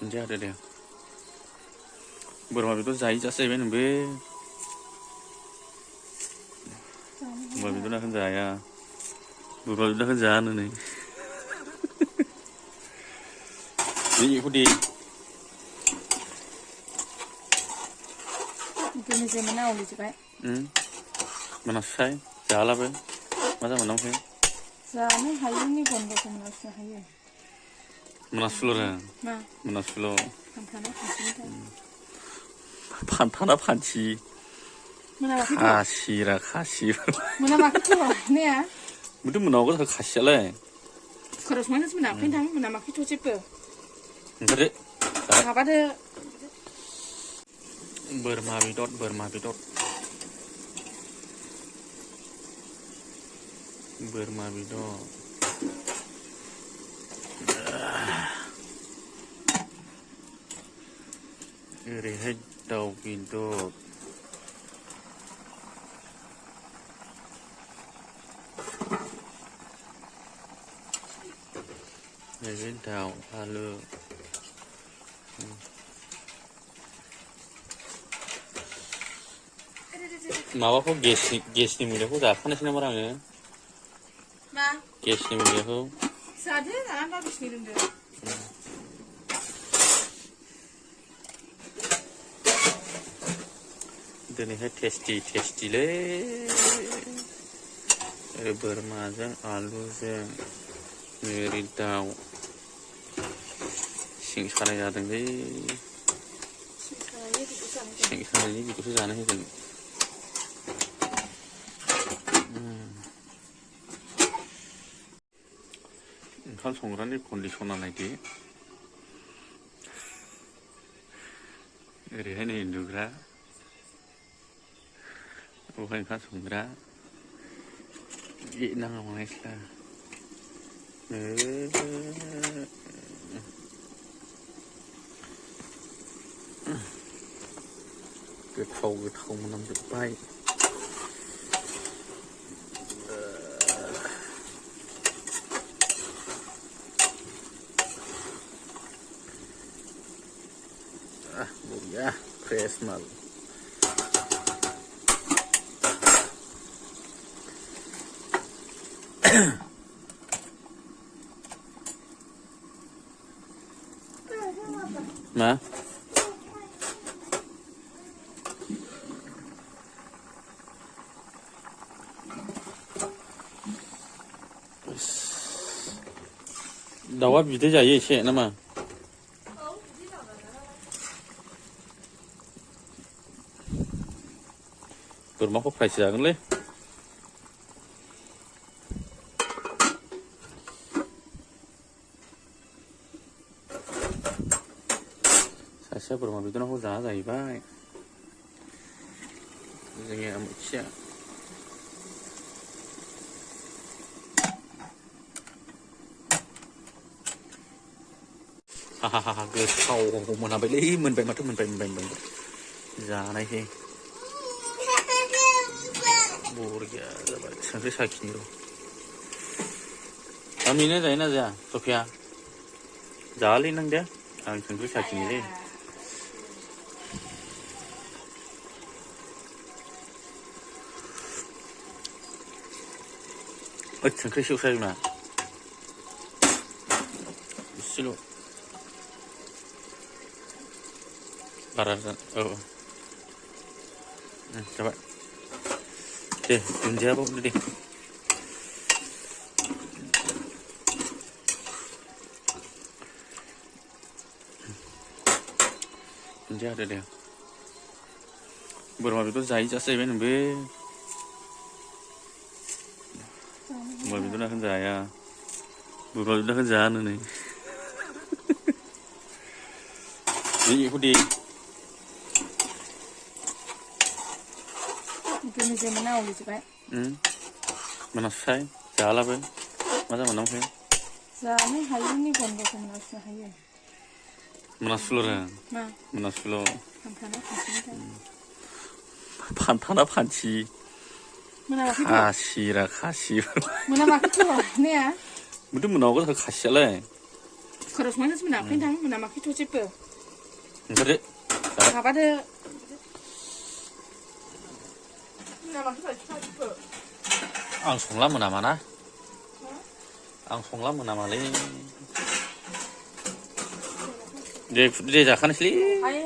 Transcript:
언제 하려래요? बोरमाबेदर जायै जासो जाहैबाय नोंबो बोरमा बेदर जाया बोरमा बेदर जानो नै बेखौ दे Indonesia mana oli coba? मोनासै जालाबो मा जामोन ओमफ्राय Sana hayuni bondo ke mana hayu? मोनासुल' Ma, मोनासुल' antara kasih 판타나 판치 Mana waktu tu? 가시라 가시 Mana waktu tu? Ni ya? 무슨 문화가 다 가시할래 Kalau mana sebenarnya pintang mana waktu tu cepet. 그래 Apa ada? बोरमा बेदर बोरमा बेदर बोरमा बेदर ओरैहाय दाउ बेदर ओरैहाय दाउ आलु माबाखौ गेसनि मुलिखौ जाखानोसै नामा आङो Ma, गेसनि मुलिखौ sadar tak apa bisnis dulu. दिनैहाय टेस्टिलै ओरै बोरमाजों आलुजों ओरै दाउ सिं सानाय जादोंलै सिं सानायनि बिदिखौसो जानो होगोन ओंखाम संग्रानि कन्डिसना नायदो ओरैहाय नै उन्दुग्रा ओमफ्राय ओंखाम संग्रा नाङा मानायसैला गोथाव गोथाव मोनामजोब्बाय ya fresh mal ma dawa biदै जायो एसे नामा बोरमाखौ फ्रायसो जागोनलै सासेया बोरमा बेदरखौ जाहैबाय जोंनि आमुखिया हाहाहा गोथाव मोनाबायलै मोनबाय माथो मोनबाय जानायसै बरिया जाबाय संख्रि साखिनि र' आमिनो जायोना जाया सफिया जायालै नों दे आं संख्रि साखिनिलै संख्रि सेवसाय मा एसेल' बारा औ जाबाय दे दुन्दियाबो हरदो दे दुन्दिया होदो दे बोरमा बेदर जायै जासो जाहैबाय नोंबो बोरमा बेदर जाया बोरमा बेदर जानो नै बेखौ दे Indonesia mana oli coba? मोनासै जालाबो मा जामोन ओमफ्राय Sana hayuni bondo ke mana hayu? मोनासुल' Ma, मोनासुल' antara kasih 판타나 판치 Mana waktu tu? 가시라 가시 Mana waktu tu? Ni ya? 무슨 문화가 다 가시할래 कुकाराव संनानैसो मोना ओंखायनो थां मोना माखैथ' जेबो ओंखारदो माबादो मोना माखैथ' जेबो आं संला मोनामा ना आं संला मोनामालै दे जाखानोसैलै हाय